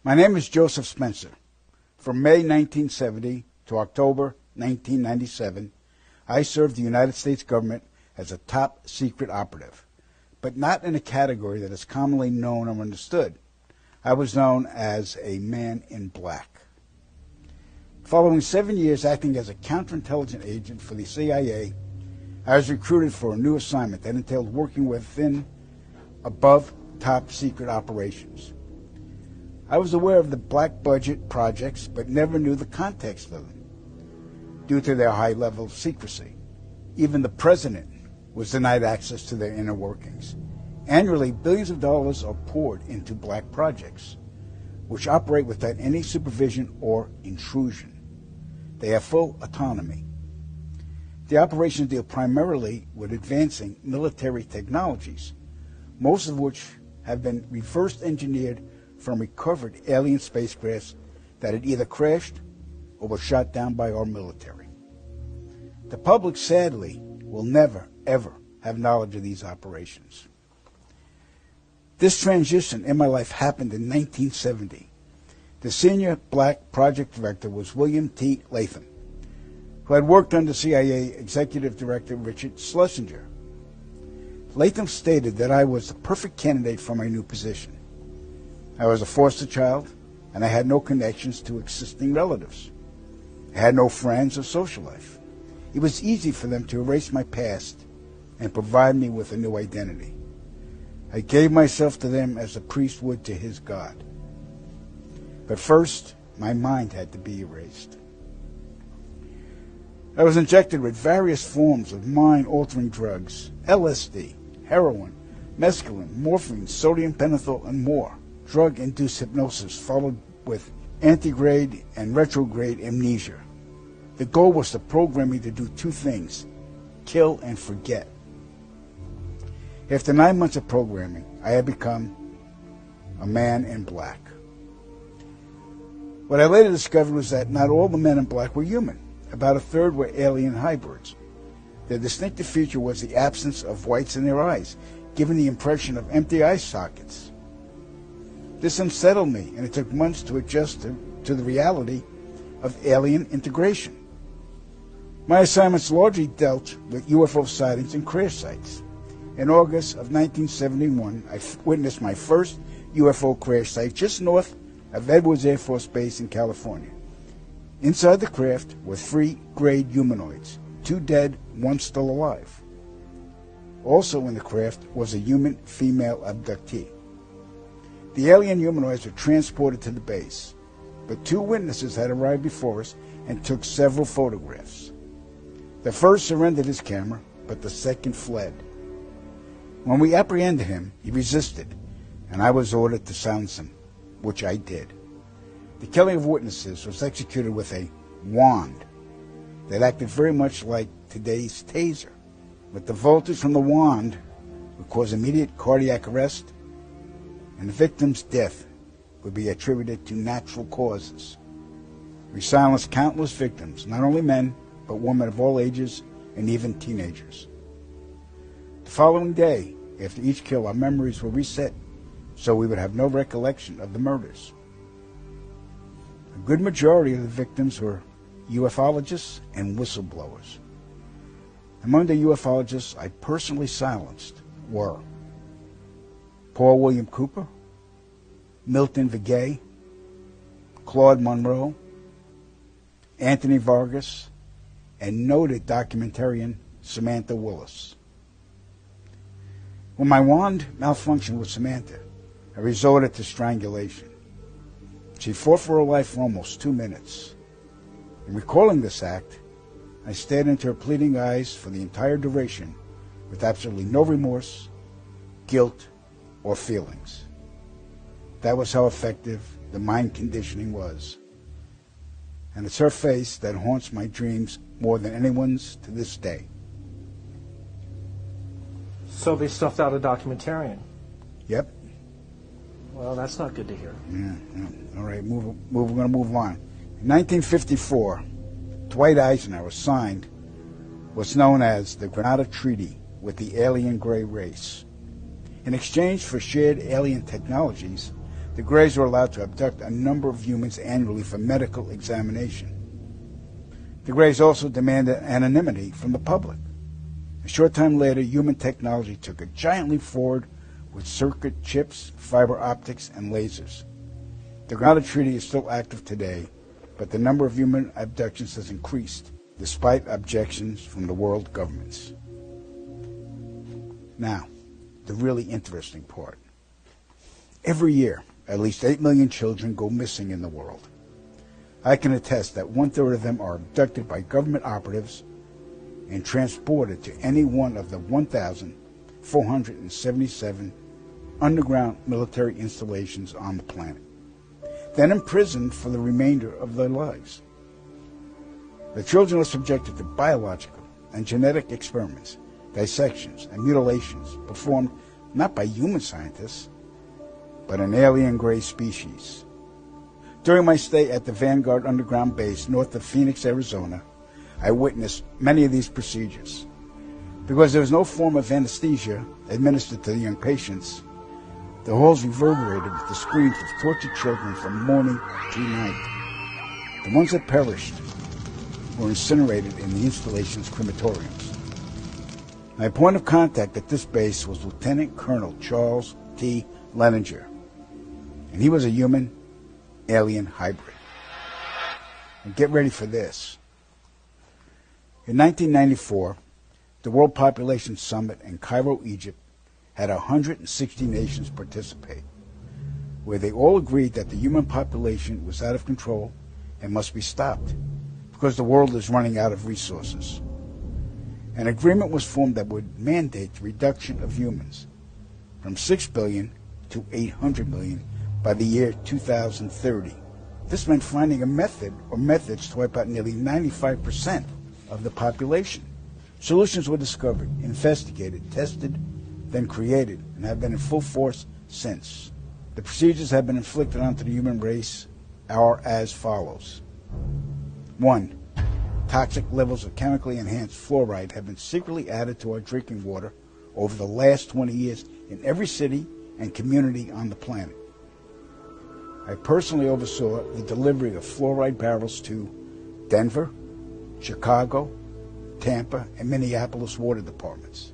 My name is Joseph Spencer. From May 1970 to October 1997, I served the United States government as a top secret operative, but not in a category that is commonly known or understood. I was known as a man in black. Following 7 years acting as a counterintelligence agent for the CIA, I was recruited for a new assignment that entailed working within above top secret operations. I was aware of the black budget projects, but never knew the context of them due to their high level of secrecy. Even the president was denied access to their inner workings. Annually, billions of dollars are poured into black projects, which operate without any supervision or intrusion. They have full autonomy. The operations deal primarily with advancing military technologies, most of which have been reverse engineered from recovered alien spacecrafts that had either crashed or were shot down by our military. The public, sadly, will never, ever have knowledge of these operations. This transition in my life happened in 1970. The senior black project director was William T. Latham, who had worked under CIA Executive Director Richard Schlesinger. Latham stated that I was the perfect candidate for my new position. I was a foster child, and I had no connections to existing relatives. I had no friends or social life. It was easy for them to erase my past and provide me with a new identity. I gave myself to them as a priest would to his God. But first, my mind had to be erased. I was injected with various forms of mind-altering drugs: LSD, heroin, mescaline, morphine, sodium pentothal, and more. Drug-induced hypnosis followed with antegrade and retrograde amnesia. The goal was to program me to do two things: kill and forget. After 9 months of programming, I had become a man in black. What I later discovered was that not all the men in black were human. About a third were alien hybrids. Their distinctive feature was the absence of whites in their eyes, giving the impression of empty eye sockets. This unsettled me, and it took months to adjust to the reality of alien integration. My assignments largely dealt with UFO sightings and crash sites. In August of 1971, I witnessed my first UFO crash site just north of Edwards Air Force Base in California. Inside the craft were 3 grayed humanoids, 2 dead, 1 still alive. Also in the craft was a human female abductee. The alien humanoids were transported to the base, but 2 witnesses had arrived before us and took several photographs. The first surrendered his camera, but the second fled. When we apprehended him, he resisted, and I was ordered to silence him, which I did. The killing of witnesses was executed with a wand that acted very much like today's taser, but the voltage from the wand would cause immediate cardiac arrest, and the victim's death would be attributed to natural causes. We silenced countless victims, not only men, but women of all ages and even teenagers. The following day, after each kill, our memories were reset, so we would have no recollection of the murders. A good majority of the victims were ufologists and whistleblowers. Among the ufologists I personally silenced were Paul William Cooper, Milton Vigay, Claude Monroe, Anthony Vargas, and noted documentarian Samantha Willis. When my wand malfunctioned with Samantha, I resorted to strangulation. She fought for her life for almost 2 minutes. In recalling this act, I stared into her pleading eyes for the entire duration with absolutely no remorse, guilt, or feelings. That was how effective the mind conditioning was. And it's her face that haunts my dreams more than anyone's to this day. So they stuffed out a documentarian. Yep. Well, that's not good to hear. Yeah. All right, we're going to move on. In 1954, Dwight Eisenhower signed what's known as the Granada Treaty with the alien gray race. In exchange for shared alien technologies, the Greys were allowed to abduct a number of humans annually for medical examination. The Greys also demanded anonymity from the public. A short time later, human technology took a giant leap forward with circuit chips, fiber optics, and lasers. The grounded treaty is still active today, but the number of human abductions has increased, despite objections from the world governments. Now, the really interesting part. Every year, at least 8 million children go missing in the world. I can attest that 1/3 of them are abducted by government operatives and transported to any one of the 1,477 underground military installations on the planet, then imprisoned for the remainder of their lives. The children are subjected to biological and genetic experiments, dissections, and mutilations performed not by human scientists, but an alien Grey species. During my stay at the Vanguard Underground Base north of Phoenix, Arizona, I witnessed many of these procedures. Because there was no form of anesthesia administered to the young patients, the halls reverberated with the screams of tortured children from morning to night. The ones that perished were incinerated in the installation's crematoriums. My point of contact at this base was Lieutenant Colonel Charles T. Leninger, and he was a human-alien hybrid. And get ready for this. In 1994, the World Population Summit in Cairo, Egypt, had 160 nations participate, where they all agreed that the human population was out of control and must be stopped because the world is running out of resources. An agreement was formed that would mandate the reduction of humans from 6 billion to 800 million by the year 2030. This meant finding a method or methods to wipe out nearly 95% of the population. Solutions were discovered, investigated, tested, then created, and have been in full force since. The procedures have been inflicted onto the human race are as follows. 1. Toxic levels of chemically enhanced fluoride have been secretly added to our drinking water over the last 20 years in every city and community on the planet. I personally oversaw the delivery of fluoride barrels to Denver, Chicago, Tampa, and Minneapolis water departments.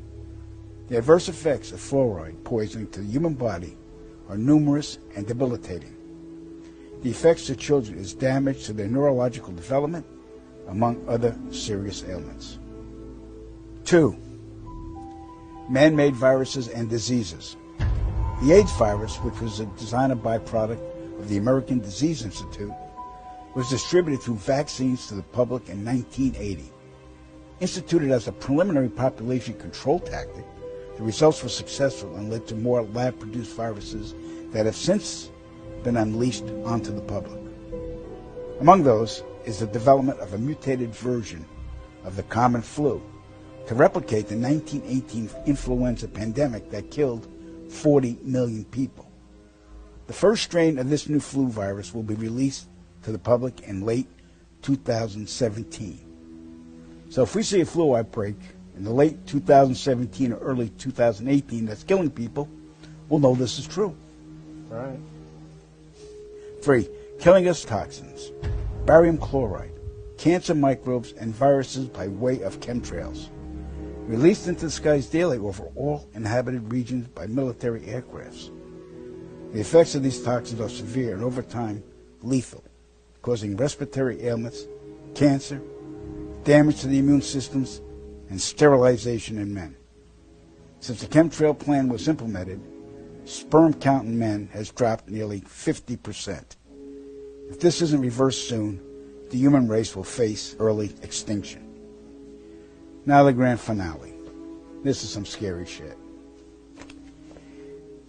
The adverse effects of fluoride poisoning to the human body are numerous and debilitating. The effects to children is damage to their neurological development, among other serious ailments. 2. Man-made viruses and diseases. The AIDS virus, which was a designer byproduct of the American Disease Institute, was distributed through vaccines to the public in 1980. Instituted as a preliminary population control tactic, the results were successful and led to more lab-produced viruses that have since been unleashed onto the public. Among those is the development of a mutated version of the common flu to replicate the 1918 influenza pandemic that killed 40 million people. The first strain of this new flu virus will be released to the public in late 2017. So if we see a flu outbreak in the late 2017 or early 2018 that's killing people, we'll know this is true. Right. 3. Killing us toxins, barium chloride, cancer microbes, and viruses by way of chemtrails, released into the skies daily over all inhabited regions by military aircrafts. The effects of these toxins are severe and over time lethal, causing respiratory ailments, cancer, damage to the immune systems, and sterilization in men. Since the chemtrail plan was implemented, sperm count in men has dropped nearly 50%. If this isn't reversed soon, the human race will face early extinction. Now the grand finale. This is some scary shit.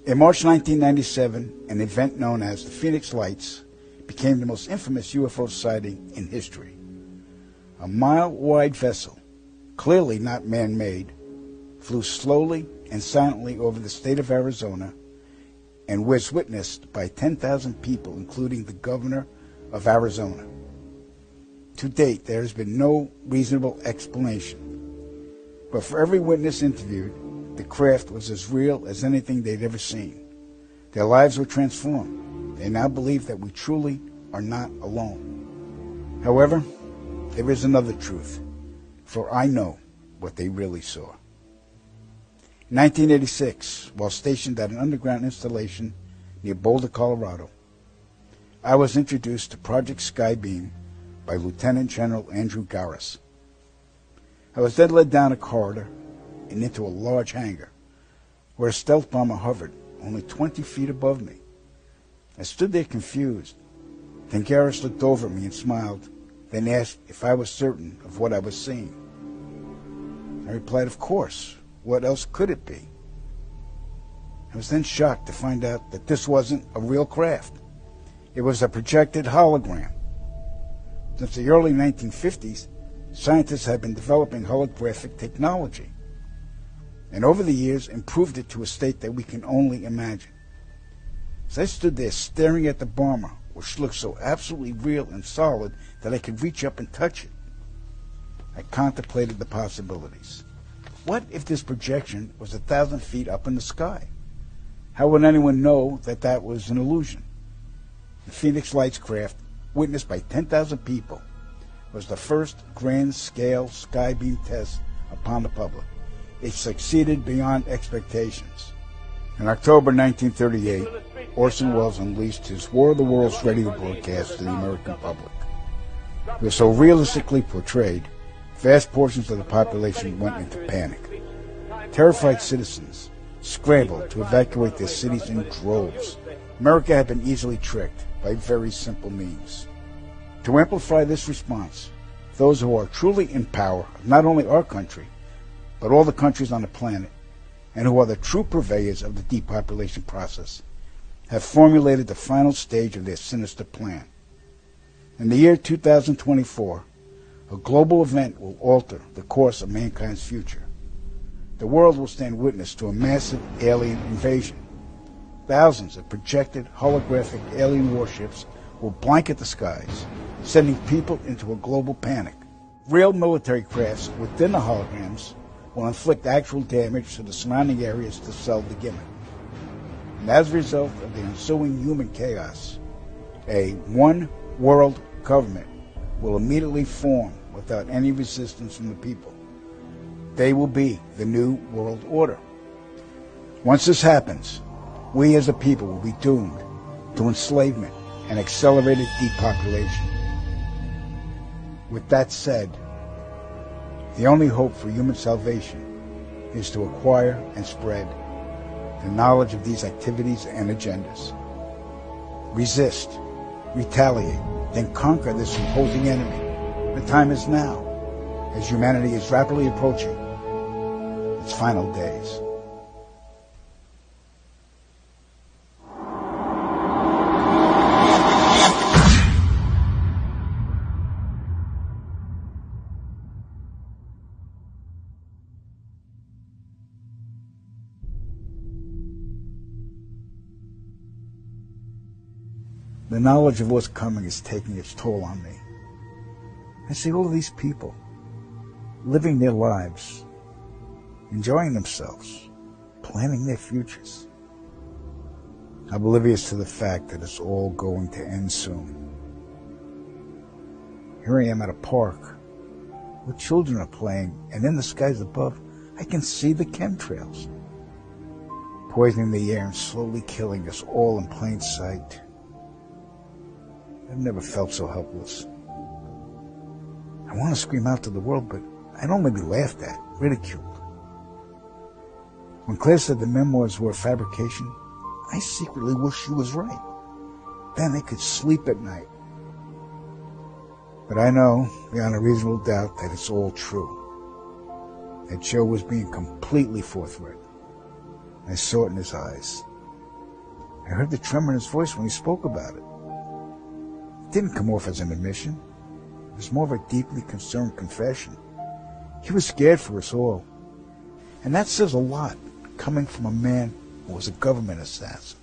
In March 1997, an event known as the Phoenix Lights became the most infamous UFO sighting in history. A mile-wide vessel, clearly not man-made, flew slowly and silently over the state of Arizona and was witnessed by 10,000 people, including the governor of Arizona. To date, there has been no reasonable explanation. But for every witness interviewed, the craft was as real as anything they'd ever seen. Their lives were transformed. They now believe that we truly are not alone. However, there is another truth, for I know what they really saw. In 1986, while stationed at an underground installation near Boulder, Colorado, I was introduced to Project Skybeam by Lieutenant General Andrew Garris. I was then led down a corridor and into a large hangar where a stealth bomber hovered only 20 feet above me. I stood there confused. Then Garris looked over at me and smiled, then asked if I was certain of what I was seeing. I replied, of course. What else could it be? I was then shocked to find out that this wasn't a real craft. It was a projected hologram. Since the early 1950s, scientists have been developing holographic technology, and over the years improved it to a state that we can only imagine. As I stood there staring at the bomber, which looked so absolutely real and solid that I could reach up and touch it, I contemplated the possibilities. What if this projection was 1,000 feet up in the sky? How would anyone know that that was an illusion? The Phoenix Lights craft, witnessed by 10,000 people, was the first grand-scale skybeam test upon the public. It succeeded beyond expectations. In October 1938, Orson Welles unleashed his War of the Worlds radio broadcast to the American public. It was so realistically portrayed, vast portions of the population went into panic. Terrified citizens scrambled to evacuate their cities in droves. America had been easily tricked by very simple means. To amplify this response, those who are truly in power of not only our country, but all the countries on the planet, and who are the true purveyors of the depopulation process, have formulated the final stage of their sinister plan. In the year 2024, a global event will alter the course of mankind's future. The world will stand witness to a massive alien invasion. Thousands of projected holographic alien warships will blanket the skies, sending people into a global panic. Real military crafts within the holograms will inflict actual damage to the surrounding areas to sell the gimmick. And as a result of the ensuing human chaos, a one-world government will immediately form without any resistance from the people. They will be the new world order. Once this happens, we as a people will be doomed to enslavement and accelerated depopulation. With that said, the only hope for human salvation is to acquire and spread the knowledge of these activities and agendas. Resist, retaliate, then conquer this imposing enemy. The time is now, as humanity is rapidly approaching its final days. The knowledge of what's coming is taking its toll on me. I see all of these people living their lives, enjoying themselves, planning their futures, oblivious to the fact that it's all going to end soon. Here I am at a park where children are playing, and in the skies above, I can see the chemtrails, poisoning the air and slowly killing us all in plain sight. I've never felt so helpless. I want to scream out to the world, but I'd only be laughed at, ridiculed. When Claire said the memoirs were a fabrication, I secretly wished she was right. Then I could sleep at night. But I know, beyond a reasonable doubt, that it's all true. That Joe was being completely forthright. I saw it in his eyes. I heard the tremor in his voice when he spoke about it. It didn't come off as an admission. It was more of a deeply concerned confession. He was scared for us all. And that says a lot, coming from a man who was a government assassin.